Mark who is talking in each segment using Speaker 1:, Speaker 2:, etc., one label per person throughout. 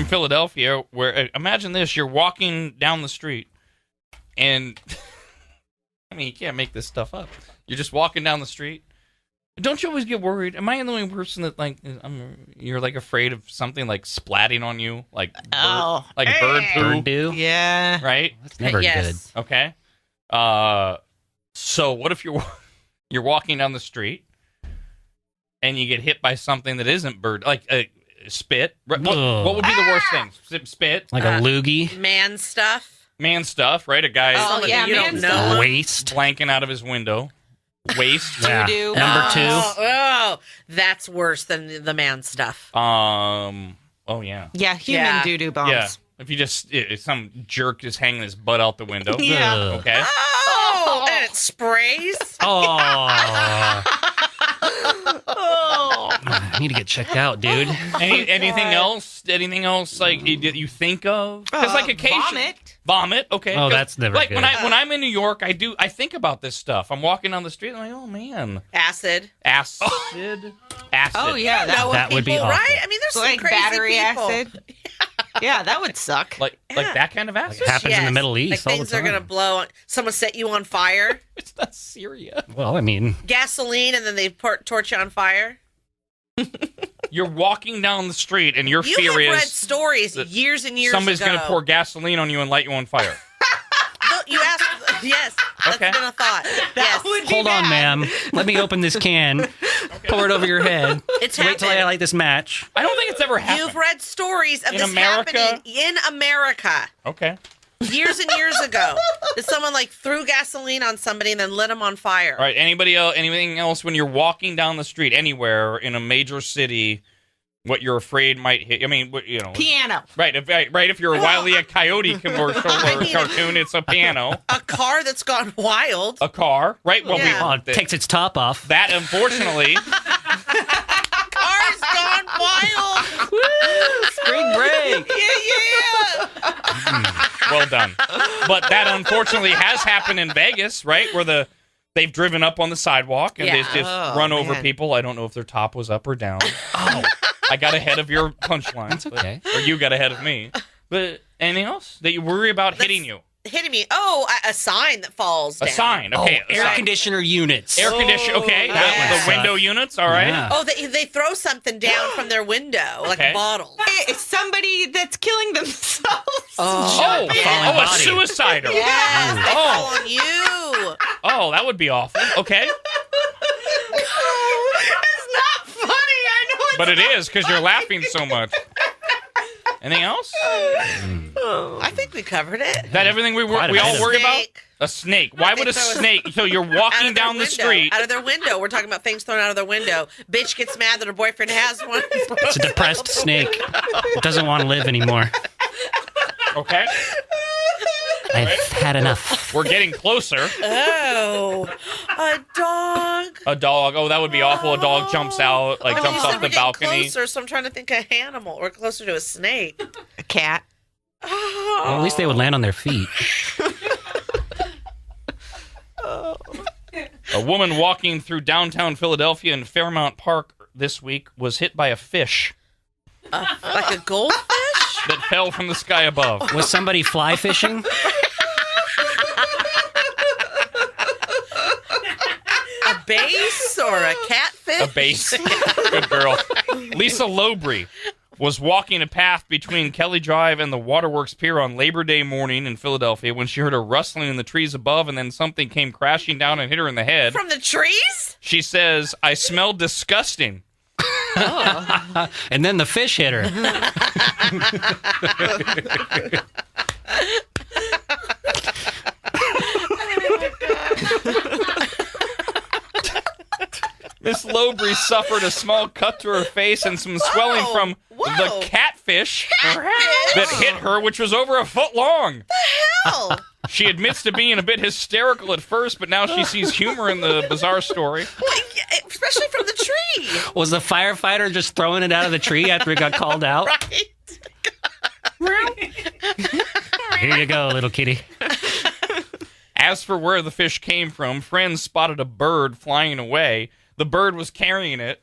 Speaker 1: Philadelphia, where imagine this: you're walking down the street, and I mean, you can't make this stuff up. You're just walking down the street. Don't you always get worried? Am I the only person that you're like afraid of something like splatting on you, like bird poo?
Speaker 2: Bird do?
Speaker 3: Yeah.
Speaker 1: Right?
Speaker 2: That's never good.
Speaker 1: Okay. So what if you're walking down the street and you get hit by something that isn't bird, like spit? What would be the worst thing? Spit?
Speaker 2: Like a loogie?
Speaker 4: Man stuff,
Speaker 1: right? A guy
Speaker 4: you don't know.
Speaker 2: Waste.
Speaker 1: blanking out of his window. Waste.
Speaker 2: Yeah.
Speaker 3: Doo-doo.
Speaker 2: Number 2.
Speaker 4: Oh, that's worse than the man stuff.
Speaker 1: Oh yeah.
Speaker 3: Yeah, human
Speaker 4: Yeah.
Speaker 3: doo-doo bombs.
Speaker 1: Yeah. If you just if some jerk is hanging his butt out the window.
Speaker 3: Yeah.
Speaker 2: Ugh.
Speaker 1: Okay.
Speaker 4: Oh, and it sprays.
Speaker 2: Oh.
Speaker 3: Oh.
Speaker 2: I need to get checked out, dude.
Speaker 1: Anything else? Anything else like you think of? Because like occasionally vomit. Okay.
Speaker 2: Oh, that's never
Speaker 1: like
Speaker 2: good.
Speaker 1: when I'm in New York, I think about this stuff. I'm walking down the street and I'm like, oh man,
Speaker 4: Acid.
Speaker 1: acid.
Speaker 3: Oh, yeah.
Speaker 2: That would be
Speaker 4: people,
Speaker 2: awful.
Speaker 4: right? I mean, there's some
Speaker 3: Like
Speaker 4: crazy
Speaker 3: battery
Speaker 4: people.
Speaker 3: acid. Yeah, that would suck.
Speaker 1: like that kind of acid.
Speaker 2: Like happens in the Middle East
Speaker 4: Like
Speaker 2: all the
Speaker 4: things are
Speaker 2: time.
Speaker 4: gonna blow. Someone set you on fire.
Speaker 1: It's not Syria.
Speaker 2: Well, I mean,
Speaker 4: Gasoline, and then they torch you on fire.
Speaker 1: You're walking down the street and your
Speaker 4: You
Speaker 1: fear
Speaker 4: have read
Speaker 1: is
Speaker 4: stories years and years
Speaker 1: somebody's
Speaker 4: ago.
Speaker 1: going to pour gasoline on you and light you on fire.
Speaker 4: No, you asked. Yes, that's
Speaker 1: Okay.
Speaker 4: been a thought. Yes,
Speaker 2: hold on, ma'am. Let me open this can. Pour it over your head.
Speaker 4: it's
Speaker 2: Wait till I
Speaker 4: happened.
Speaker 2: light this match.
Speaker 1: I don't think it's ever happened.
Speaker 4: You've read stories of
Speaker 1: In
Speaker 4: this
Speaker 1: America?
Speaker 4: happening in America
Speaker 1: Okay.
Speaker 4: years and years ago. That someone like threw gasoline on somebody and then lit them on fire.
Speaker 1: All right. Anybody else? Anything else when you're walking down the street anywhere in a major city? What you're afraid might hit? I mean,
Speaker 3: Piano.
Speaker 1: right? If you're a Wile E. Coyote commercial or
Speaker 4: mean,
Speaker 1: cartoon, it's a piano,
Speaker 4: A car that's gone wild.
Speaker 1: a car, right? Well,
Speaker 4: Yeah.
Speaker 2: Oh, it takes its top off.
Speaker 1: that unfortunately,
Speaker 4: Car's gone wild.
Speaker 2: Spring break.
Speaker 1: well done. But that unfortunately has happened in Vegas, right? Where they've driven up on the sidewalk and
Speaker 4: Yeah.
Speaker 1: they've just
Speaker 3: Oh,
Speaker 1: run over
Speaker 3: man.
Speaker 1: people. I don't know if their top was up or down. Oh, I got ahead of your punchline.
Speaker 2: That's okay.
Speaker 1: Or you got ahead of me. But anything else that you worry about hitting you?
Speaker 4: Hitting me. Oh, a sign that falls down.
Speaker 1: A sign. Okay.
Speaker 2: Oh, air conditioner units.
Speaker 1: Air condition. Okay.
Speaker 4: yeah.
Speaker 1: The window units. All right.
Speaker 2: Yeah.
Speaker 4: Oh, they throw something down from their window, like
Speaker 1: Okay.
Speaker 4: a bottle.
Speaker 3: It's somebody that's killing themselves.
Speaker 1: Oh,
Speaker 2: falling
Speaker 1: a
Speaker 2: body.
Speaker 1: suicider.
Speaker 4: Yes, they
Speaker 1: Oh.
Speaker 4: fall on you.
Speaker 1: Oh, that would be awful. Okay.
Speaker 3: It's not funny. I know it's
Speaker 1: But it is because you're laughing so much. Anything else?
Speaker 4: I think we covered it.
Speaker 1: Is that everything we
Speaker 2: Quite a
Speaker 1: all
Speaker 2: bit.
Speaker 1: worry about?
Speaker 4: Snake.
Speaker 1: A snake. Why would a
Speaker 4: They throw a-
Speaker 1: snake? So you're
Speaker 4: Out
Speaker 1: walking
Speaker 4: of their
Speaker 1: down the
Speaker 4: window.
Speaker 1: street.
Speaker 4: Out of their window. We're talking about things thrown out of their window. Bitch gets mad that her boyfriend has one.
Speaker 2: It's a depressed snake. It doesn't want to live anymore.
Speaker 1: Okay.
Speaker 2: I've had enough.
Speaker 1: We're getting closer.
Speaker 4: Oh, a dog.
Speaker 1: A dog. Oh, that would be awful. A dog jumps out, like
Speaker 4: Oh,
Speaker 1: jumps
Speaker 4: you said
Speaker 1: off
Speaker 4: we're
Speaker 1: the
Speaker 4: getting
Speaker 1: balcony.
Speaker 4: Closer, so I'm trying to think of animal. We're closer to a snake.
Speaker 3: a cat.
Speaker 4: Oh.
Speaker 2: Well, at least they would land on their feet.
Speaker 1: A woman walking through downtown Philadelphia in Fairmount Park this week was hit by a fish
Speaker 4: Like a goldfish?
Speaker 1: that fell from the sky above.
Speaker 2: Was somebody fly fishing?
Speaker 4: A base or a catfish?
Speaker 1: A base. Good girl. Lisa Lowbry was walking a path between Kelly Drive and the Waterworks Pier on Labor Day morning in Philadelphia when she heard a rustling in the trees above and then something came crashing down and hit her in the head.
Speaker 4: From the trees?
Speaker 1: She says, I smell disgusting.
Speaker 2: And then the fish hit her.
Speaker 1: Miss Lowbry suffered a small cut to her face and some swelling from
Speaker 4: Whoa.
Speaker 1: the catfish that hit her, which was over a foot long.
Speaker 4: Hell.
Speaker 1: She admits to being a bit hysterical at first, but now she sees humor in the bizarre story.
Speaker 4: Well, yeah, especially from the tree.
Speaker 2: Was the firefighter just throwing it out of the tree after it got called out?
Speaker 4: Right?
Speaker 2: Here you go, little kitty.
Speaker 1: As for where the fish came from, friends spotted a bird flying away. The bird was carrying it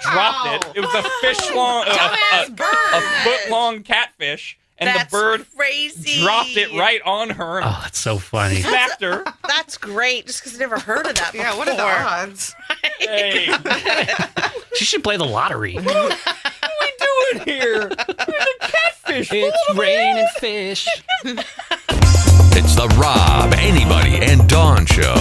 Speaker 1: dropped it. It was a fish long,
Speaker 4: Dumbass bird.
Speaker 1: a foot long catfish, and
Speaker 4: That's
Speaker 1: the bird
Speaker 4: crazy.
Speaker 1: dropped it right on her and
Speaker 2: Oh, that's so funny.
Speaker 1: smacked her.
Speaker 4: That's great. Just because I never heard of that before.
Speaker 3: Yeah, what are the odds?
Speaker 1: Hey,
Speaker 2: She should play the lottery.
Speaker 1: what are we doing here? There's a catfish.
Speaker 2: It's raining fish.
Speaker 5: It's the Rob, Anybody, and Dawn Show.